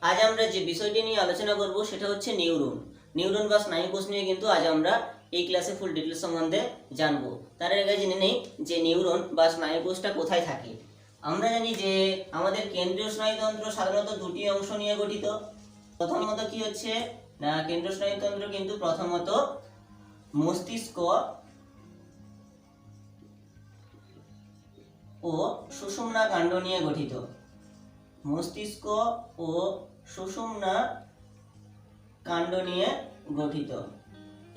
আজ আমরা যে বিষয়টি নিয়ে আলোচনা করব সেটা হচ্ছে নিউরন। নিউরন বা স্নায়ুকোষ নিয়ে কিন্তু আজ আমরা এই ক্লাসে ফুল ডিটেলস সম্বন্ধে জানবো। তার আগে জেনে নেই যে নিউরন বা স্নায়ুকোষটা কোথায় থাকে। আমরা জানি যে আমাদের কেন্দ্রীয় স্নায়ুতন্ত্র সাধারণত দুটি অংশ নিয়ে গঠিত। প্রথমত কি হচ্ছে না, কেন্দ্রীয় স্নায়ুতন্ত্র কিন্তু প্রথমত মস্তিষ্ক ও সুষুম্না কাণ্ড নিয়ে গঠিত। মস্তিষ্ক ও সুষুম্না কাণ্ড নিয়ে গঠিত।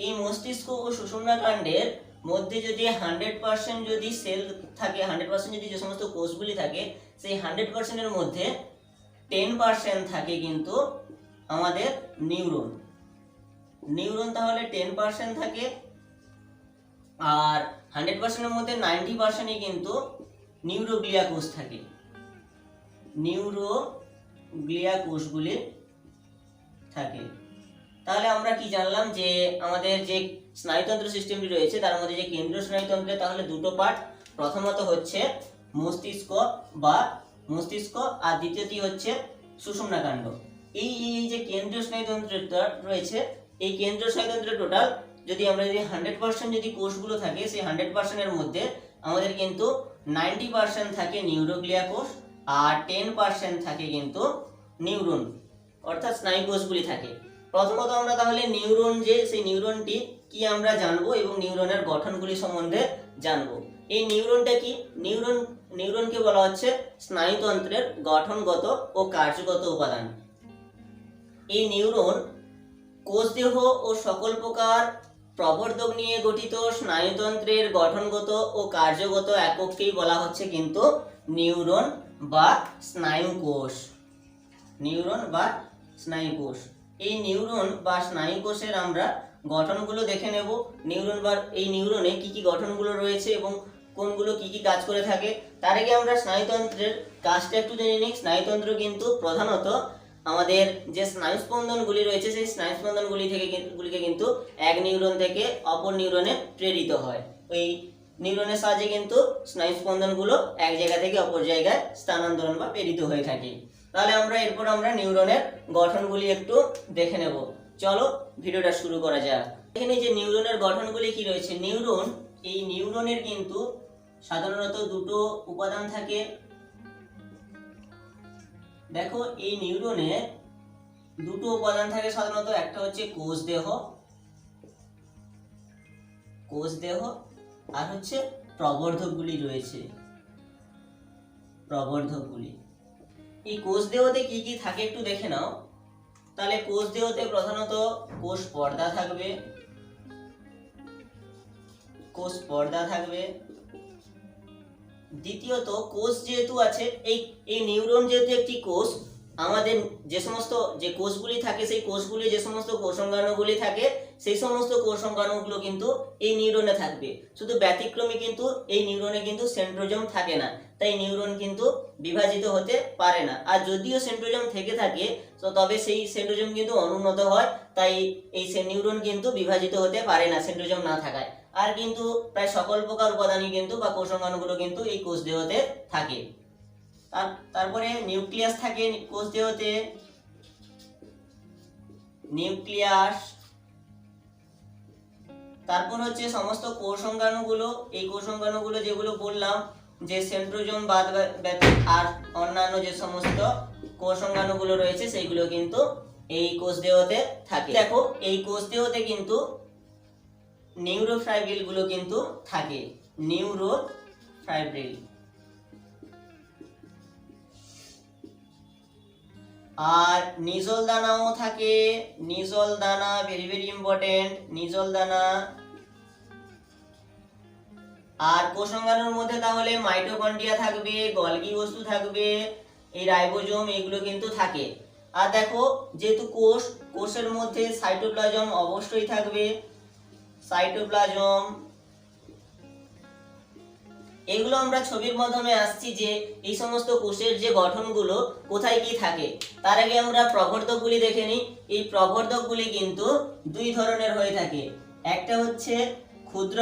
এই মস্তিষ্ক ও সুষুম্না কাণ্ডের মধ্যে যদি 100% যদি সেল থাকে, 100% যদি যে সমস্ত কোষগুলি থাকে, সেই 100% এর মধ্যে 10% থাকে কিন্তু আমাদের নিউরন। নিউরন তাহলে 10% থাকে, আর 100% এর মধ্যে 90%ই কিন্তু নিউরোগ্লিয়া কোষ থাকে। নিউরোগ্লিয়া কোষগুলি থাকে। তাহলে আমরা কি জানলাম যে আমাদের যে স্নায়ুতন্ত্র সিস্টেমটি রয়েছে তার মধ্যে যে কেন্দ্রীয় স্নায়ুতন্ত্রে তাহলে দুটো পার্ট, প্রথমত হচ্ছে মস্তিষ্ক আর দ্বিতীয়টি হচ্ছে সুষুম্না কাণ্ড। এই যে কেন্দ্রীয় স্নায়ুতন্ত্রটা রয়েছে, এই কেন্দ্রীয় স্নায়ুতন্ত্রের টোটাল যদি আমরা 100% যদি কোষগুলো থাকে, সেই 100% এর মধ্যে আমাদের কিন্তু 90% থাকে নিউরোগ্লিয়া কোষ আর 10% থাকে কিন্তু নিউরন অর্থাৎ স্নায়ু কোষগুলি থাকে। প্রথমত আমরা তাহলে নিউরন যে সেই নিউরনটি কি আমরা জানবো এবং নিউরনের গঠনগুলি সম্বন্ধে জানবো। এই নিউরনটা কি? নিউরনকে বলা হচ্ছে স্নায়ুতন্ত্রের গঠনগত ও কার্যগত উপাদান। এই নিউরন কোষদেহ ও সকল প্রকার প্রবর্ধক নিয়ে গঠিত স্নায়ুতন্ত্রের গঠনগত ও কার্যগত একককেই বলা হচ্ছে কিন্তু নিউরন বা স্নায়ুকোষ। নিউরন বা স্নায়ুকোষ। এই নিউরন বা স্নায়ুকোষের আমরা গঠনগুলো দেখে নেব। নিউরন বা এই নিউরনে কি কি গঠনগুলো রয়েছে এবং কোনগুলো কি কি কাজ করে থাকে। তার আগে আমরা স্নায়ুতন্ত্রের কাজটা একটু জেনে নিই। স্নায়ুতন্ত্র কিন্তু প্রধানত আমাদের যে স্নায়ুস্পন্দনগুলি রয়েছে সেই স্নায়ুস্পন্দনগুলিকে কিন্তু এক নিউরন থেকে অপর নিউরনে প্রেরিত হয়। ওই নিউরনের সাহায্যে কিন্তু স্নায়ুস্পন্দনগুলো এক জায়গা থেকে অপর জায়গায় স্থানান্তরণ বা প্রেরিত হয়ে থাকে। তাহলে এরপর আমরা নিউরনের গঠনগুলি একটু দেখে নেব। চলো ভিডিওটা শুরু করা যাক। এখানে যে নিউরনের গঠনগুলি কি রয়েছে, এই নিউরনের কিন্তু সাধারণত দুটো উপাদান থাকে। দেখো এই নিউরনে দুটো উপাদান থাকে সাধারণত, একটা হচ্ছে কোষদেহ আর হচ্ছে প্রবর্ধকগুলি রয়েছে। প্রবর্ধকগুলি এই কোষদেহতে কি কি থাকে একটু দেখে নাও। তাহলে কোষদেহতে প্রধানত কোষ পর্দা থাকবে। দ্বিতীয়ত কোষ যেহেতু আছে, এই নিউরন যেহেতু একটি কোষ, আমাদের যে সমস্ত যে কোষগুলি থাকে সেই কোষগুলি যে সমস্ত কোষাঙ্গাণুগুলি থাকে সেই সমস্ত কোষাঙ্গাণুগুলো কিন্তু এই নিউরনে থাকবে। শুধু ব্যতিক্রমী কিন্তু এই নিউরনে কিন্তু সেন্ট্রোজোম থাকে না, তাই নিউরন কিন্তু বিভাজিত হতে পারে না। আর যদিও সেন্ট্রোজোম থেকে থাকে তো তবে সেই সেন্ট্রোজোম কিন্তু অনুন্নত হয়, তাই এই নিউরন কিন্তু বিভাজিত হতে পারে না সেন্ট্রোজোম না থাকায়। আর কিন্তু প্রায় সকল প্রকার উপাদানই কিন্তু বা কোষাঙ্গাণুগুলো কিন্তু এই কোষদেহতে থাকে। তারপরে নিউক্লিয়াস থাকে কোষদেহতে। নিউক্লিয়াস, তারপর হচ্ছে সমস্ত কোষাঙ্গাণুগুলো। এই কোষাঙ্গাণুগুলো যেগুলো বললাম যে সেন্ট্রোজোম বাদ ব্যতীত আর অন্যান্য যে সমস্ত কোষাঙ্গাণুগুলো রয়েছে সেইগুলো কিন্তু এই কোষদেহতে থাকে। দেখো এই কোষদেহতে কিন্তু নিউরোফাইব্রিল গুলো কিন্তু থাকে। নিউরোফাইব্রিল। আর নিজল দানাও থাকে। নিজল দানা ভেরি ভেরি ইম্পর্টেন্ট, নিজল দানা। আর কোষাঙ্গাণুর মধ্যে তাহলে মাইটোকন্ড্রিয়া থাকবে, গলগি বস্তু থাকবে, এই রাইবোজোম এগুলো কিন্তু থাকে। আর দেখো যেহেতু কোষের মধ্যে সাইটোপ্লাজম অবশ্যই থাকবে। সাইটোপ্লাজম এগুলো আমরা ছবির মাধ্যমে আসছি যে এই সমস্ত কোষের যে গঠনগুলো কোথায় কি থাকে। তার আগে আমরা প্রবর্ধকগুলি দেখে নিই। এই প্রবর্ধকগুলি কিন্তু দুই ধরনের হয়ে থাকে। একটা হচ্ছে ক্ষুদ্র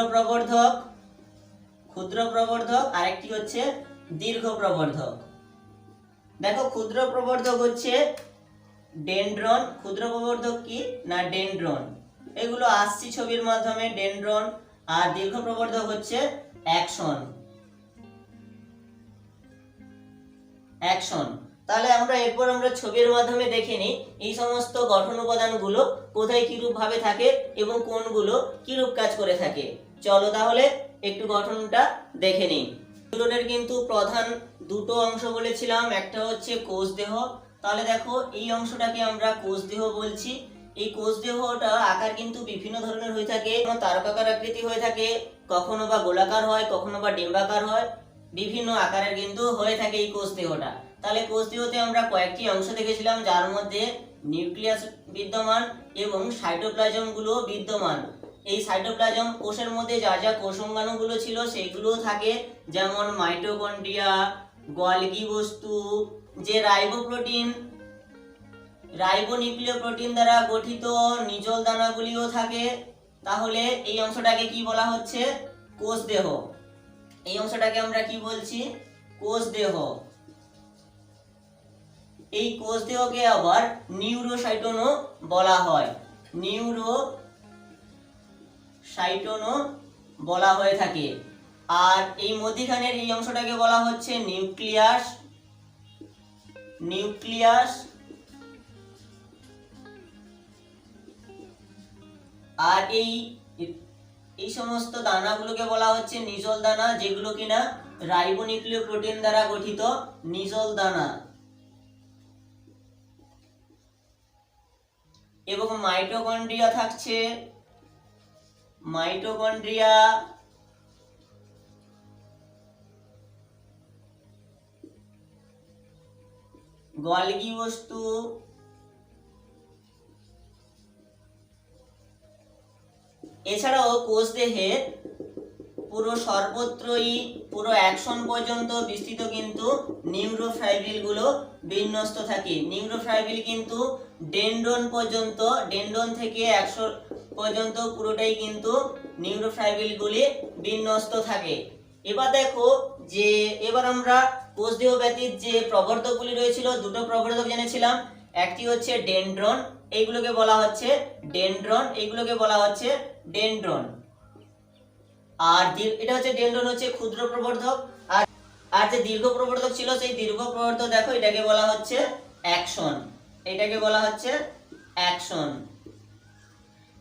প্রবর্ধক আর একটি হচ্ছে দীর্ঘ প্রবর্ধক। দেখো ক্ষুদ্র প্রবর্ধক হচ্ছে ডেনড্রন, ক্ষুদ্র প্রবর্ধক কি না ডেনড্রন, এগুলো আসছি ছবির মাধ্যমে ডেনড্রন। আর দীর্ঘ প্রবর্ধক হচ্ছে অ্যাকশন। অ্যাকশন। তাহলে এরপর আমরা ছবির মাধ্যমে দেখে নিই এই সমস্ত গঠন উপাদানগুলো কোথায় কিরূপ ভাবে থাকে এবং কোনগুলো কিরূপ কাজ করে থাকে। চলো তাহলে একটু গঠনটা দেখে নিই। নিউরনের কিন্তু প্রধান দুটো অংশ বলেছিলাম, একটা হচ্ছে কোষ দেহ। তাহলে দেখো এই অংশটাকে আমরা কোষ দেহ বলছি। এই কোষ দেহটা আকার কিন্তু বিভিন্ন ধরনের হয়ে থাকে, তারকাকার আকৃতি হয়ে থাকে, কখনো বা গোলাকার হয়, কখনো বা ডিম্বাকার হয়, বিভিন্ন আকারের কিন্তু হয়ে থাকে এই কোষ দেহটা। তাহলে কোষ দেহতে আমরা কয়েকটি অংশ দেখেছিলাম, যার মধ্যে নিউক্লিয়াস বিদ্যমান এবং সাইটোপ্লাজম গুলো বিদ্যমান। এই সাইটোপ্লাজম কোষের মধ্যে যা যা কোষাঙ্গাণুগুলো ছিল সেইগুলোও থাকে, যেমন মাইটোকন্ড্রিয়া, গোলগি বস্তু, যে রাইবোপ্রোটিন, রাইবোনিউক্লিওপ্রোটিন দ্বারা গঠিত নিজল দানাগুলিও থাকে। তাহলে এই অংশটাকে কি বলা হচ্ছে? কোষ দেহ। এই অংশটাকে আমরা কি বলছি? কোষ দেহ। এই কোষ দেহকে আবার নিউরোসাইটোনও বলা হয়, নিউরোসাইটোনও বলা হয়ে থাকে। আর এই মধ্যখানের এই অংশটাকে বলা হচ্ছে নিউক্লিয়াস। নিউক্লিয়াস। আর এই সমস্ত দানাগুলোকে বলা হচ্ছে নিজল দানা, যেগুলো কিনা রাইবোনিউক্লিওপ্রোটিন দ্বারা গঠিত নিজল দানা। এবং মাইটোকন্ড্রিয়া থাকছে, মাইটোকন্ড্রিয়া, গোলগি বস্তু, এছাড়াও কোষ দেহের পুরো সর্বত্রই পুরো অ্যাকশন পর্যন্ত বিস্তৃত কিন্তু নিউরোফাইব্রিল গুলো বিন্যস্ত থাকে। নিউরোফাইব্রিল কিন্তু ডেনড্রন পর্যন্ত, ডেনড্রন থেকে অ্যাকশন পর্যন্ত পুরোটাই কিন্তু নিউরোফাইব্রিল গুলি বিন্যস্ত থাকে। এবার দেখো যে এবার আমরা কোষ দেহ ব্যতীত যে প্রবর্ধকগুলি রয়েছিল, দুটো প্রবর্ধক জেনেছিলাম, একটি হচ্ছে ডেনড্রন, এইগুলোকে বলা হচ্ছে ডেনড্রন, এইগুলোকে বলা হচ্ছে ডেনড্রন। আর এটা হচ্ছে ডেনড্রন, হচ্ছে ক্ষুদ্র প্রবর্ধক। আর যে দীর্ঘ প্রবর্ধক ছিল সেই দীর্ঘ প্রবর্ধক দেখো এটাকে বলা হচ্ছে অ্যাকশন, এটাকে বলা হচ্ছে অ্যাকশন।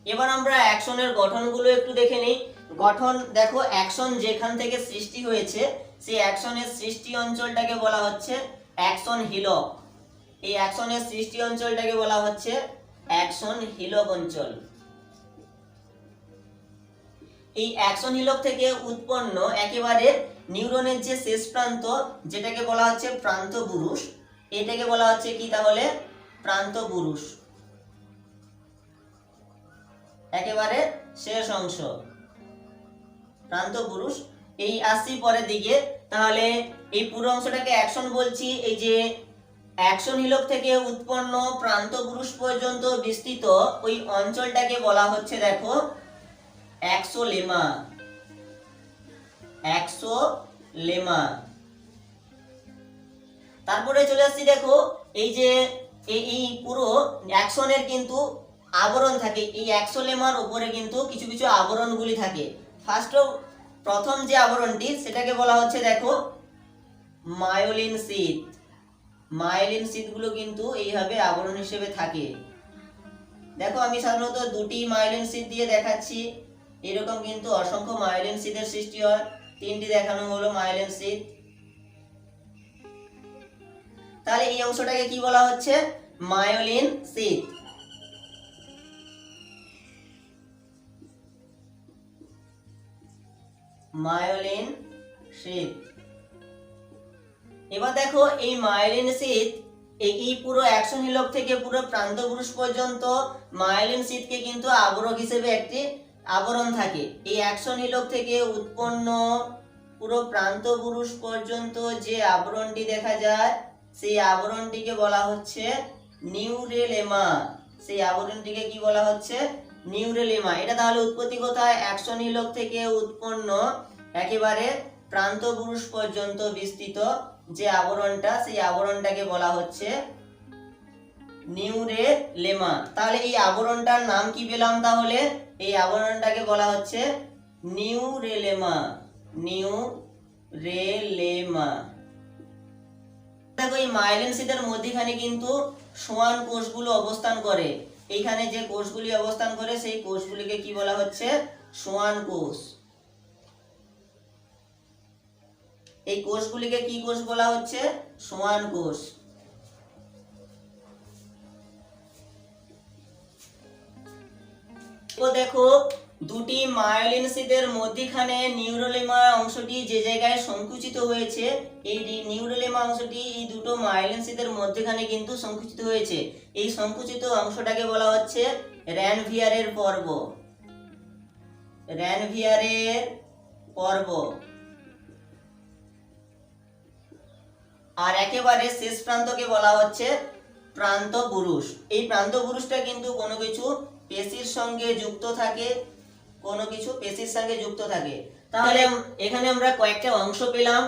এবার আমরা অ্যাকশনের গঠনগুলো একটু দেখে নিই। গঠন দেখো, অ্যাকশন যেখান থেকে সৃষ্টি হয়েছে সেই অ্যাকশনের সৃষ্টি অঞ্চলটাকে বলা হচ্ছে অ্যাকশন হিলক। এই অ্যাকশনের সৃষ্টি অঞ্চলটাকে বলা হচ্ছে অ্যাকশন হিলক অঞ্চল। এই অ্যাকশন হিলক থেকে উৎপন্ন একেবারে নিউরনের যে শেষ প্রান্ত, যেটাকে বলা হচ্ছে প্রান্তবুরুষ, এটাকে বলা হচ্ছে কি তাহলে? প্রান্তবুরুষ, একেবারে শেষ অংশ প্রান্তবুরুষ। এই আসছি পরের দিকে। তাহলে এই পুরো অংশটাকে অ্যাকশন বলছি। এই যে অ্যাকশন হিলক থেকে উৎপন্ন প্রান্তবুরুষ পর্যন্ত বিস্তৃত ওই অঞ্চলটাকে বলা হচ্ছে দেখো অ্যাক্সোলেমা, অ্যাক্সোলেমা। তারপরে চলে আসছি, দেখো এই যে এই পুরো অ্যাকশনের কিন্তু আবরণ থাকে, এই অ্যাক্সোলেমার উপরে কিন্তু কিছু কিছু আবরণগুলি থাকে। প্রথম যে আবরণটি সেটাকে বলা হচ্ছে দেখো মায়োলিন শীথ। মায়োলিন শীথগুলো কিন্তু এইভাবে আবরণ হিসেবে থাকে। দেখো আমি সাধারণত দুটি মায়োলিন শীথ দিয়ে দেখাচ্ছি, এরকম কিন্তু অসংখ্য মায়োলিন শীথের সৃষ্টি হয়। তিনটি দেখানো হলো মায়োলিন শীথ। তাহলে এই অংশটাকে কি বলা হচ্ছে? মায়োলিন শীথ। মায়োলিন শীথ। এবার দেখো এই মায়োলিন শীথ এই পুরো অ্যাকশন হিলক থেকে পুরো প্রান্তপুরুষ পর্যন্ত মায়োলিন শীথকে কিন্তু আবরক হিসেবে একটি আবরণ থাকে। এই অ্যাকশন হিলক থেকে উৎপন্ন পুরো প্রান্তপুরুষ পর্যন্ত যে আবরণটি দেখা যায় সেই আবরণটিকে বলা হচ্ছে নিউরেলেমা। সেই আবরণটিকে কি বলা হচ্ছে? নিউরেলেমা। এটা তাহলে উৎপত্তি কোথায়? অ্যাকশন হিলক থেকে উৎপন্ন একেবারে প্রান্তপুরুষ পর্যন্ত বিস্তৃত যে আবরণটা, সেই আবরণটাকে বলা হচ্ছে নিউরেলেমা। তাহলে এই আবরণটার নাম কি পেলাম? তাহলে এই আবরণটাকে বলা হচ্ছে নিউরেলেমা। নিউরেলেমা। দেখো এই মাইলিন শীটের মধ্যখানে কিন্তু সোয়ান কোষগুলো অবস্থান করে। এইখানে যে কোষগুলি অবস্থান করে সেই কোষগুলিকে কি বলা হচ্ছে? সোয়ান কোষ। এই কোষগুলিকে কি কোষ বলা হচ্ছে? সোয়ান কোষ। তো দেখো দুটি মায়োলিন শীটের মধ্যখানে নিউরোলেমা অংশটি যে জায়গায় সংকুচিত হয়েছে, এই নিউরোলেমা অংশটি এই দুটো মায়োলিন শীটের মধ্যখানে কিন্তু সংকুচিত হয়েছে। এই সংকুচিত অংশটাকে বলা হচ্ছে র্যানভিয়ারের পর্ব। র্যানভিয়ারের পর্ব। আর একেবারে শেষ প্রান্তকে বলা হচ্ছে প্রান্ত বুরুষ। এই প্রান্ত বুরুষটা কিন্তু কোনো কিছু পেশির সঙ্গে যুক্ত থাকে, কোনো কিছু পেশির সঙ্গে যুক্ত থাকে। তাহলে এখানে আমরা কয়েকটা অংশ পেলাম,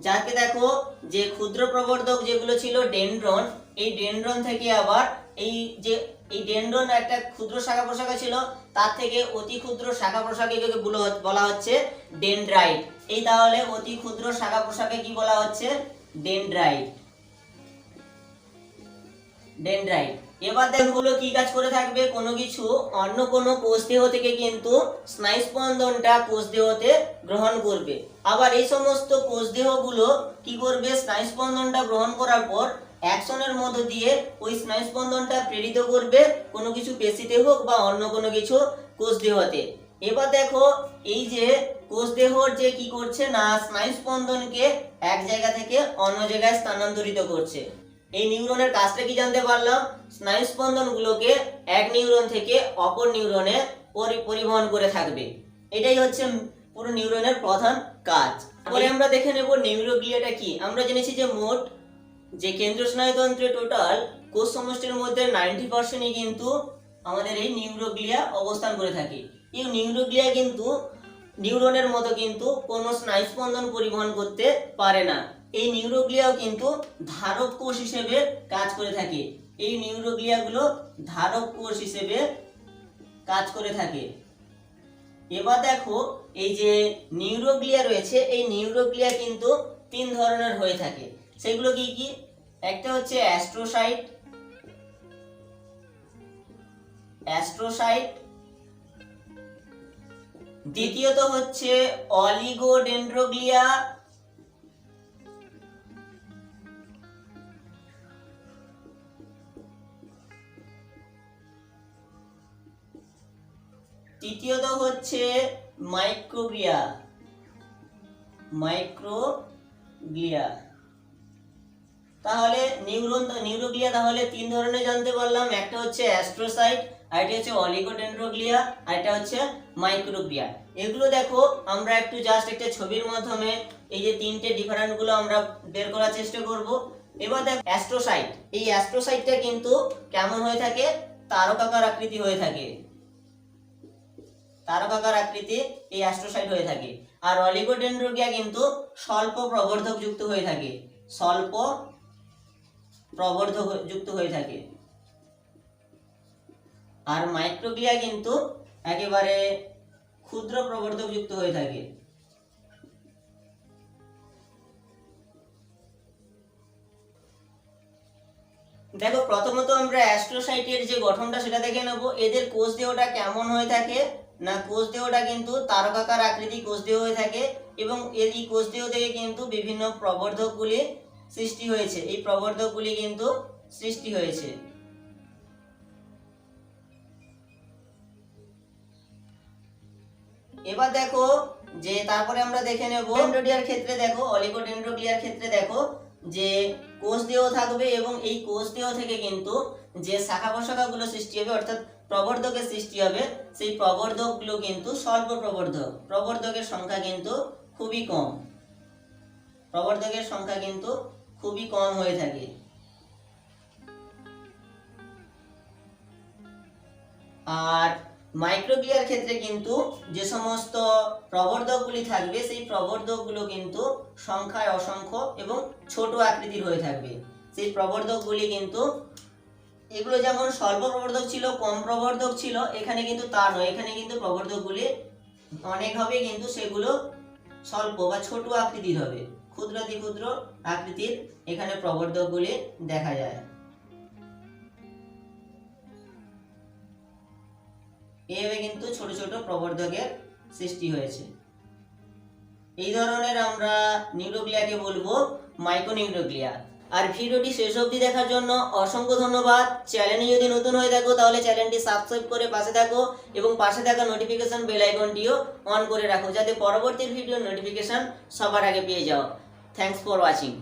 যাকে দেখো যে ক্ষুদ্র প্রবর্ধক যেগুলো ছিল ডেনড্রন, এই ডেনড্রন থেকে আবার এই ডেনড্রন একটা ক্ষুদ্র শাখা প্রশাখা ছিল, তার থেকে অতি ক্ষুদ্র শাখা প্রশাখাকে বলা হচ্ছে ডেনড্রাইট। এই তাহলে অতি ক্ষুদ্র শাখা প্রশাখাকে কি বলা হচ্ছে? ডেনড্রাইট। ডেনড্রাইট। এবার দেখো কি কাজ করে থাকবে? কোনো কিছু অন্য কোনো কোষ দেহ থেকে কিন্তু স্নায়ুস্পন্দনটা কোষ দেহতে গ্রহণ করবে। আবার এই সমস্ত কোষ দেহগুলো কি করবে? স্নায়ুস্পন্দনটা গ্রহণ করার পর অ্যাকশনের মধ্য দিয়ে ওই স্নায়ুস্পন্দনটা প্রেরিত করবে কোনো কিছু পেশিতে হোক বা অন্য কোনো কিছু কোষ দেহতে। এবার দেখো এই যে কোষ দেহর যে কি করছে না, স্নায়ুস্পন্দনকে এক জায়গা থেকে অন্য জায়গায় স্থানান্তরিত করছে। এই নিউরনের কাজটা কি জানতে পারলাম? স্নায়ুস্পন্দনগুলোকে এক নিউরন থেকে অপর নিউরনে পরিবহন করে থাকবে। এটাই হচ্ছে পুরো নিউরনের প্রধান কাজ। পরে আমরা দেখে নেব নিউরোগ্লিয়াটা কি। আমরা জেনেছি যে মোট যে কেন্দ্রীয় স্নায়ুতন্ত্রের টোটাল কোষ সমষ্টির মধ্যে 90%ই কিন্তু আমাদের এই নিউরোগ্লিয়া অবস্থান করে থাকে। এই নিউরোগ্লিয়া কিন্তু নিউরনের মতো কিন্তু কোনো স্নায়ুস্পন্দন পরিবহন করতে পারে না। এই নিউরোগ্লিয়াও কিন্তু ধারক কোষ হিসেবে কাজ করে থাকে। এই নিউরোগ্লিয়াগুলো ধারক কোষ হিসেবে কাজ করে থাকে। এবার দেখো এই যে নিউরোগ্লিয়া রয়েছে, এই নিউরোগ্লিয়া কিন্তু তিন ধরনের হয়ে থাকে। সেগুলো কি কি? একটা হচ্ছে অ্যাস্ট্রোসাইট। দ্বিতীয়ত হচ্ছে অলিগোডেন্ড্রোগ্লিয়া। তৃতীয়ত হচ্ছে মাইক্রোগ্লিয়া। তাহলে নিউরোগ্লিয়া তাহলে তিন ধরনের জানতে পারলাম। একটা হচ্ছে অ্যাস্ট্রোসাইট, আরেকটা হচ্ছে অলিগোডেন্ড্রোগ্লিয়া, আরেকটা হচ্ছে মাইক্রোগ্লিয়া। এগুলো দেখো আমরা একটু জাস্ট একটা ছবির মাধ্যমে এই যে তিনটে ডিফারেন্ট গুলো আমরা বের করার চেষ্টা করব। এবার দেখো অ্যাস্ট্রোসাইট। এই অ্যাস্ট্রোসাইটটা কিন্তু কেমন হয়ে থাকে? তারকাকার আকৃতি হয়ে থাকে। তারকাকার আকৃতি এই অ্যাস্ট্রোসাইট হয়ে থাকে। আর অলিগোডেন্ড্রোগ্লিয়া কিন্তু স্বল্প প্রবর্ধক যুক্ত হয়ে থাকে। স্বল্প প্রবর্ধক যুক্ত হয়ে থাকে। আর মাইক্রোগ্লিয়া কিন্তু একেবারে ক্ষুদ্র প্রবর্ধক যুক্ত হয়ে থাকে। দেখো প্রথমত আমরা অ্যাস্ট্রোসাইটের যে গঠনটা সেটা দেখে নেব। এদের কোষ দেহটা কেমন হয়ে থাকে না, কোষ দেহটা কিন্তু তারকাকার আকৃতি কোষ দেহ হয়ে থাকে এবং এই কোষ দেহ থেকে কিন্তু বিভিন্ন প্রবর্ধকগুলি সৃষ্টি হয়েছে। এই প্রবর্ধকগুলি কিন্তু সৃষ্টি হয়েছে। এবার দেখো যে তারপরে আমরা দেখে নেব ডেন্ড্রোডিয়ার ক্ষেত্রে। দেখো অলিগোডেন্ড্রোগ্লিয়ার ক্ষেত্রে দেখো যে কোষ দেহ থাকবে এবং এই কোষ দেহ থেকে কিন্তু যে শাখা প্রশাখাগুলো সৃষ্টি হবে অর্থাৎ প্রবর্ধকের সৃষ্টি হবে, সেই প্রবর্ধকগুলো কিন্তু স্বল্প প্রবর্ধক। প্রবর্ধকের সংখ্যা কিন্তু খুবই কম। প্রবর্ধকের সংখ্যা কিন্তু খুবই কম হয়ে থাকে। আর মাইক্রোগ্লিয়ার ক্ষেত্রে কিন্তু যে সমস্ত প্রবর্ধকগুলি থাকবে সেই প্রবর্ধকগুলো কিন্তু সংখ্যায় অসংখ্য এবং ছোট আকৃতির হয়ে থাকবে। সেই প্রবর্ধকগুলি কিন্তু এগুলো যেমন স্বল্প প্রবর্ধক ছিল, কম প্রবর্ধক ছিল, এখানে কিন্তু তা নয়, এখানে কিন্তু প্রবর্ধকগুলি অনেক হবে, কিন্তু সেগুলো স্বল্প বা ছোট আকৃতির হবে, ক্ষুদ্রাতি ক্ষুদ্র আকৃতির এখানে প্রবর্ধকগুলি দেখা যায়। এইভাবে কিন্তু ছোট ছোট প্রবর্ধকের সৃষ্টি হয়েছে। এই ধরনের আমরা নিউরোগ্লিয়াকে বলবো মাইক্রোনিউরোগ্লিয়া। আর ভিডিওটি শেষ অবধি দেখার জন্য অসংখ্য ধন্যবাদ। চ্যানেলে যদি নতুন হয়ে থাকো তাহলে চ্যানেলটি সাবস্ক্রাইব করে পাশে থাকো এবং পাশে থাকা নোটিফিকেশন বেল আইকনটিও অন করে রাখো, যাতে পরবর্তী ভিডিওর নোটিফিকেশন সবার আগে পেয়ে যাও। Thanks for watching.